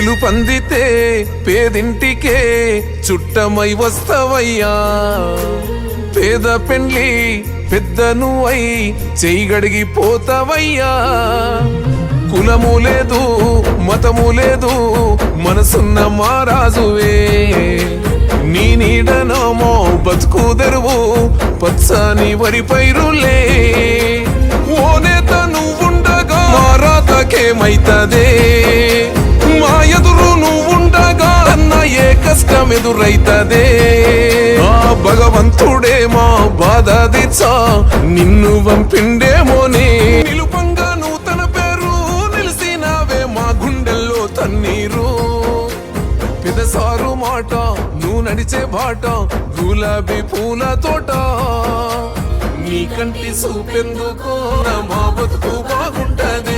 పిలుపందితే పేదింటికే చుట్టమై వస్తవయ్యా పేద పెండ్లి పెద్దను అయి చెయ్యగడిగి పోతవయ్యా కులము లేదు మతము లేదు మనసున్న మారాజువే నీ నీడనమో బతుకు తెరువు పచ్చని వరి పైరులే ఓ నేత నువ్వుండగా మారాతకేమైతదే మా ఎదురు నువ్వుండగా అన్న ఏ కష్టం ఎదురైతదే ఆ భగవంతుడే మా బాధ దిచ్చా నిన్ను పంపిండేమోనే నిలుపంగా నూతన పేరు నిలిసినావే మా గుండెల్లో తన్నీరు పెదసారు మాట నువ్వు నడిచే బాట గులాబీ పూల తోట నీ కంటి సూపెందుకో మా బతుకు బాగుంటది